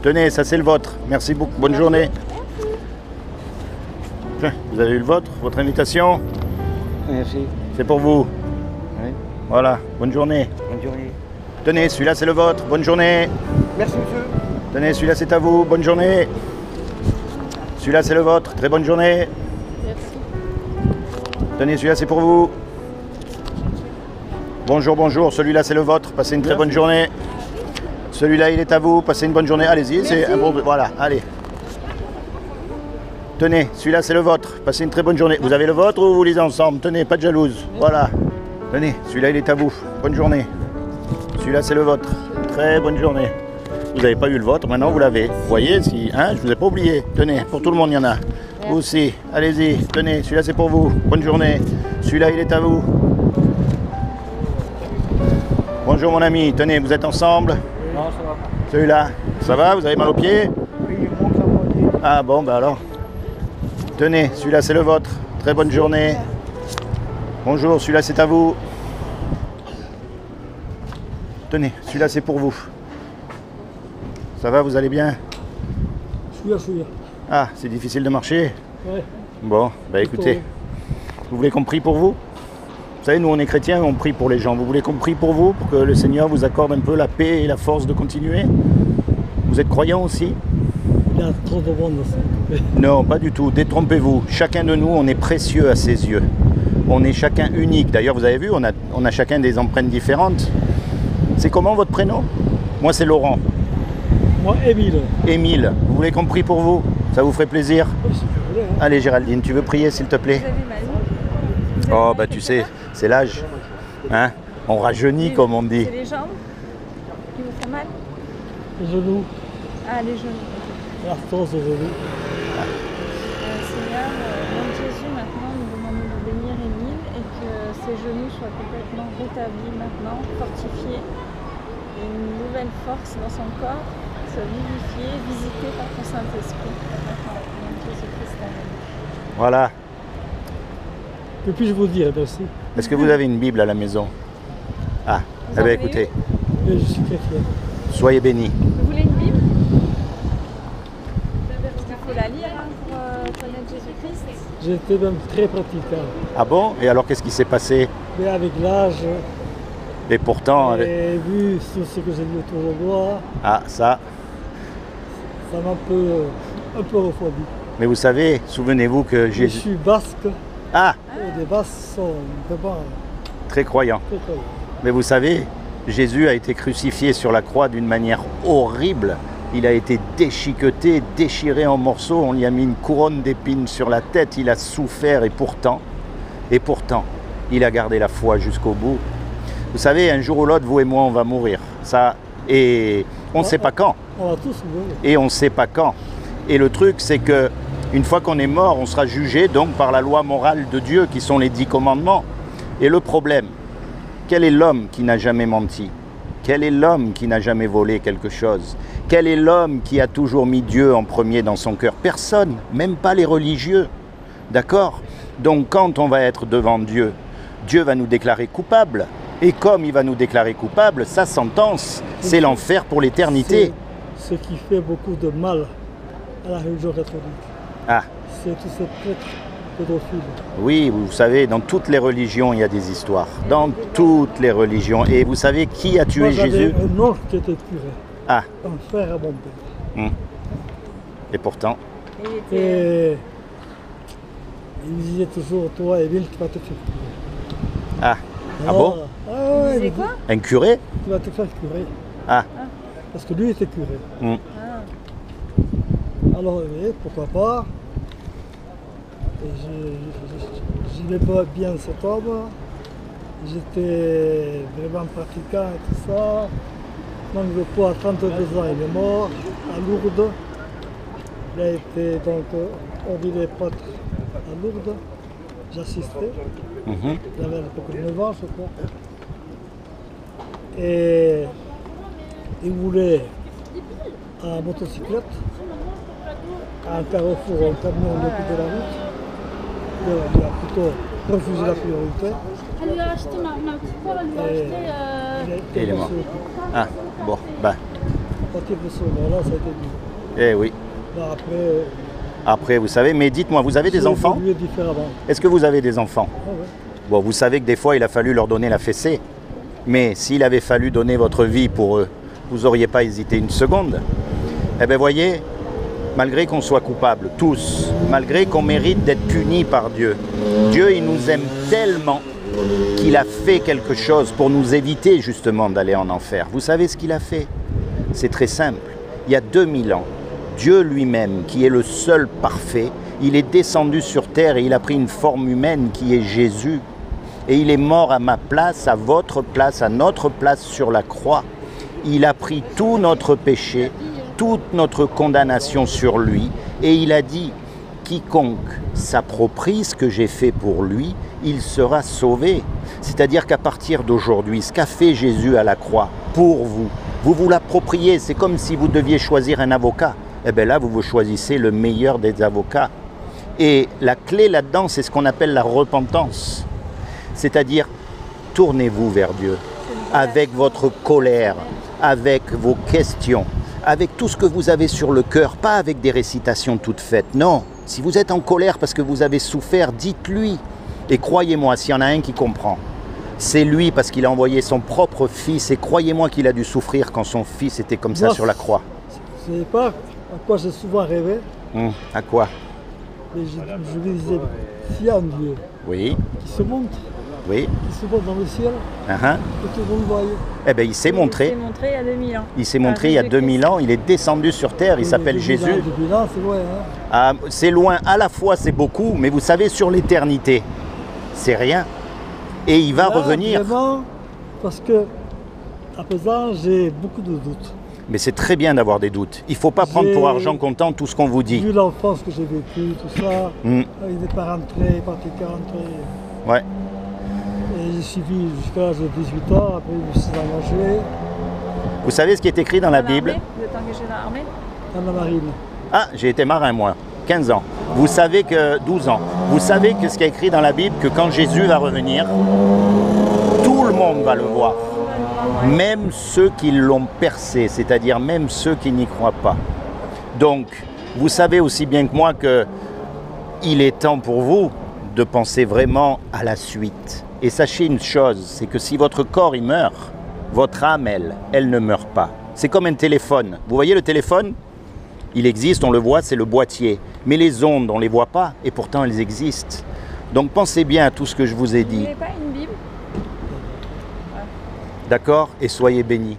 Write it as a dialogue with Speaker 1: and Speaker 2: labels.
Speaker 1: Tenez, ça c'est le vôtre. Merci beaucoup. Bonne journée. Tiens, vous avez eu le vôtre, votre invitation?
Speaker 2: Merci.
Speaker 1: C'est pour vous.
Speaker 2: Oui.
Speaker 1: Voilà, bonne journée.
Speaker 2: Bonne journée.
Speaker 1: Tenez, celui-là c'est le vôtre. Bonne journée.
Speaker 2: Merci, monsieur.
Speaker 1: Tenez, celui-là c'est à vous. Bonne journée. Celui-là c'est le vôtre. Très bonne journée.
Speaker 3: Merci.
Speaker 1: Tenez, celui-là c'est pour vous. Bonjour, bonjour. Celui-là c'est le vôtre. Passez une très bonne journée. Celui-là il est à vous. Passez une bonne journée. Allez-y, c'est un bon... Voilà, allez. Tenez, celui-là c'est le vôtre. Passez une très bonne journée. Vous avez le vôtre ou vous lisez ensemble? Tenez, pas de jalouse. Voilà. Tenez, celui-là il est à vous. Bonne journée. Celui-là c'est le vôtre. Très bonne journée. Vous n'avez pas eu le vôtre, maintenant vous l'avez. Vous voyez, si, hein, je ne vous ai pas oublié. Tenez, pour tout le monde il y en a. Vous aussi, allez-y. Tenez, celui-là c'est pour vous. Bonne journée. Celui-là il est à vous. Bonjour mon ami. Tenez, vous êtes ensemble?
Speaker 2: Non, ça va pas.
Speaker 1: Celui-là, ça va? Vous avez mal aux pieds?
Speaker 2: Oui, il manque la moitié.
Speaker 1: Ah bon, bah alors. Tenez, celui-là c'est le vôtre. Très bonne journée. Bonjour, celui-là c'est à vous. Tenez, celui-là c'est pour vous. Ça va, vous allez bien?
Speaker 2: Chouïa.
Speaker 1: Ah, c'est difficile de marcher?
Speaker 2: Ouais.
Speaker 1: Bon, bah écoutez, vous voulez qu'on prie pour vous? Vous savez, nous on est chrétiens et on prie pour les gens. Vous voulez qu'on prie pour vous, pour que le Seigneur vous accorde un peu la paix et la force de continuer? Vous êtes croyant aussi?
Speaker 2: Il y a trop de monde aussi.
Speaker 1: Non, pas du tout. Détrompez-vous. Chacun de nous, on est précieux à ses yeux. On est chacun unique. D'ailleurs, vous avez vu, on a chacun des empreintes différentes. C'est comment votre prénom? Moi, c'est Laurent.
Speaker 2: Moi, Émile.
Speaker 1: Émile. Vous voulez qu'on prie pour vous? Ça vous ferait plaisir?
Speaker 2: Si tu voulais, hein.
Speaker 1: Allez, Géraldine, tu veux prier, s'il te plaît?
Speaker 3: Vous avez mal?
Speaker 1: Oh, bah tu sais, c'est l'âge. Hein? On rajeunit, comme on dit.
Speaker 3: C'est les jambes qui vous font mal?
Speaker 2: Les genoux.
Speaker 3: Ah, les genoux.
Speaker 2: L'arthrose aux genoux.
Speaker 3: Seigneur, au nom de Jésus, maintenant, nous demandons de bénir Émile et que ses genoux soient complètement rétablis maintenant, fortifiés, et une nouvelle force dans son corps soit vivifiée, visitée par ton Saint-Esprit. Maintenant, au nom de Jésus-Christ, amen.
Speaker 1: Voilà.
Speaker 2: Que puis-je vous dire? Merci.
Speaker 1: Est-ce que vous avez une Bible à la maison? Ah,
Speaker 3: Vous
Speaker 1: eh
Speaker 3: en
Speaker 1: bien
Speaker 3: voulez
Speaker 1: écoutez,
Speaker 2: Et je suis chrétien.
Speaker 1: soyez bénis.
Speaker 3: Vous voulez une Bible? Parce qu'il faut la lire hein, pour connaître Jésus-Christ.
Speaker 2: J'étais même très pratiquant.
Speaker 1: Ah bon? Et alors qu'est-ce qui s'est passé?
Speaker 2: Mais avec l'âge,
Speaker 1: Et pourtant,
Speaker 2: et vu tout ce que j'ai vu autour de moi,
Speaker 1: ah ça.
Speaker 2: ça m'a un peu refroidi.
Speaker 1: Mais vous savez, souvenez-vous que
Speaker 2: Je
Speaker 1: Jésus...
Speaker 2: suis basque.
Speaker 1: Ah,
Speaker 2: Et les Basques sont vraiment
Speaker 1: très croyant.
Speaker 2: très connus.
Speaker 1: Mais vous savez, Jésus a été crucifié sur la croix d'une manière horrible. Il a été déchiqueté, déchiré en morceaux. On lui a mis une couronne d'épines sur la tête. Il a souffert et pourtant, il a gardé la foi jusqu'au bout. Vous savez, un jour ou l'autre, vous et moi, on va mourir. Ça, et on ne sait pas quand.
Speaker 2: On va tous mourir.
Speaker 1: Et on ne sait pas quand. Et le truc, c'est que une fois qu'on est mort, on sera jugé donc par la loi morale de Dieu, qui sont les 10 commandements. Et le problème, quel est l'homme qui n'a jamais menti? Quel est l'homme qui n'a jamais volé quelque chose? Quel est l'homme qui a toujours mis Dieu en premier dans son cœur? Personne, même pas les religieux. D'accord? Donc quand on va être devant Dieu, Dieu va nous déclarer coupables. Et comme il va nous déclarer coupables, sa sentence, c'est l'enfer pour l'éternité.
Speaker 2: C'est ce qui fait beaucoup de mal à la religion catholique.
Speaker 1: Ah,
Speaker 2: C'est tous ces prêtres pédophiles.
Speaker 1: oui, vous savez, dans toutes les religions, il y a des histoires. Dans toutes les religions. Et vous savez qui a tué
Speaker 2: Moi, j'avais
Speaker 1: Jésus?
Speaker 2: un oncle qui était curé,
Speaker 1: Ah,
Speaker 2: un frère à mon père.
Speaker 1: et pourtant,
Speaker 3: Et il était...
Speaker 2: Et il me disait toujours, toi, Émile, tu vas te faire curer.
Speaker 1: ah, ah bon?
Speaker 2: Ah
Speaker 3: Il
Speaker 2: ouais,
Speaker 3: disait
Speaker 2: il
Speaker 3: quoi?
Speaker 1: Un curé?
Speaker 2: tu vas te faire curer.
Speaker 1: Ah,
Speaker 2: Parce que lui était curé.
Speaker 1: hum.
Speaker 3: Ah.
Speaker 2: Alors, oui, pourquoi pas. Et j'aimais pas bien cet homme. J'étais vraiment pratiquant et tout ça. Donc, le poids à 32 ans, il est mort à Lourdes. Il a été donc ordonné prêtre à Lourdes. J'assistais.
Speaker 1: Mhm.
Speaker 2: J'avais à l'époque 9 ans, je crois. Et il voulait en motocyclette, un carrefour, un camion au bout de la route. Il a plutôt refusé la priorité.
Speaker 4: Elle lui a acheté ma petite poêle, elle lui a acheté.
Speaker 2: Il a été
Speaker 1: Et il est mort.
Speaker 2: reçu.
Speaker 1: Ah, bon, ben,
Speaker 2: partir de ce moment-là, ça a été dur.
Speaker 1: Eh oui.
Speaker 2: Là,
Speaker 1: Après, vous savez, mais dites-moi, vous avez des enfants?
Speaker 2: J'ai évolué différemment.
Speaker 1: Est-ce que vous avez des enfants?
Speaker 2: Ah ouais.
Speaker 1: Bon, vous savez que des fois, il a fallu leur donner la fessée. Mais s'il avait fallu donner votre vie pour eux, vous n'auriez pas hésité une seconde. Eh bien, voyez, malgré qu'on soit coupables, tous, malgré qu'on mérite d'être punis par Dieu, Dieu, il nous aime tellement qu'il a fait quelque chose pour nous éviter justement d'aller en enfer. Vous savez ce qu'il a fait? C'est très simple. Il y a 2000 ans, Dieu lui-même, qui est le seul parfait, il est descendu sur terre et il a pris une forme humaine qui est Jésus. Et il est mort à ma place, à votre place, à notre place sur la croix. Il a pris tout notre péché, toute notre condamnation sur lui. Et il a dit, quiconque s'approprie ce que j'ai fait pour lui, il sera sauvé. C'est-à-dire qu'à partir d'aujourd'hui, ce qu'a fait Jésus à la croix, pour vous, vous vous l'appropriez. C'est comme si vous deviez choisir un avocat. Eh bien là, vous choisissez le meilleur des avocats. Et la clé là-dedans, c'est ce qu'on appelle la repentance. C'est-à-dire, tournez-vous vers Dieu avec votre colère, avec vos questions, avec tout ce que vous avez sur le cœur, pas avec des récitations toutes faites. Non, si vous êtes en colère parce que vous avez souffert, dites-lui. Et croyez-moi, s'il y en a un qui comprend, c'est lui parce qu'il a envoyé son propre fils. Et croyez-moi qu'il a dû souffrir quand son fils était comme ça sur la croix.
Speaker 2: Je ne sais pas à quoi j'ai souvent rêvé.
Speaker 1: À quoi?
Speaker 2: Mais je me disais, s'il y a un Dieu
Speaker 1: Oui,
Speaker 2: qui se montre,
Speaker 1: oui.
Speaker 2: qui se montre dans le ciel, que tout le monde voie.
Speaker 1: Eh bien, il s'est montré.
Speaker 3: Il s'est montré il y a 2000 ans.
Speaker 1: Il s'est montré il y a 2000 ans. Il est descendu sur terre. Il s'appelle Jésus.
Speaker 2: Depuis là, c'est loin. Hein.
Speaker 1: Ah, c'est loin. À la fois, c'est beaucoup. Mais vous savez, sur l'éternité, c'est rien. Et il va revenir.
Speaker 2: Vraiment, parce que, à présent, j'ai beaucoup de doutes.
Speaker 1: Mais c'est très bien d'avoir des doutes. Il ne faut pas prendre pour argent comptant tout ce qu'on vous dit.
Speaker 2: Vu l'enfance que j'ai vécue, tout ça, il n'est pas rentré, parti 40 ans.
Speaker 1: Ouais.
Speaker 2: Et j'ai suivi jusqu'à l'âge de 18 ans, après je me suis engagé.
Speaker 1: Vous savez ce qui est écrit dans la Bible?
Speaker 3: Vous êtes engagé dans l'armée?
Speaker 2: Dans la marine.
Speaker 1: Ah, j'ai été marin moi, 15 ans. Vous savez que 12 ans. Vous savez que ce qui est écrit dans la Bible, que quand Jésus va revenir, tout le monde va le voir. Même ceux qui l'ont percé, c'est-à-dire même ceux qui n'y croient pas. Donc, vous savez aussi bien que moi qu'il est temps pour vous de penser vraiment à la suite. Et sachez une chose, c'est que si votre corps il meurt, votre âme, elle ne meurt pas. C'est comme un téléphone. Vous voyez le téléphone? Il existe, on le voit, c'est le boîtier. Mais les ondes, on ne les voit pas, et pourtant elles existent. Donc pensez bien à tout ce que je vous ai dit.
Speaker 3: Vous n'avez pas une Bible?
Speaker 1: D'accord? Et soyez bénis.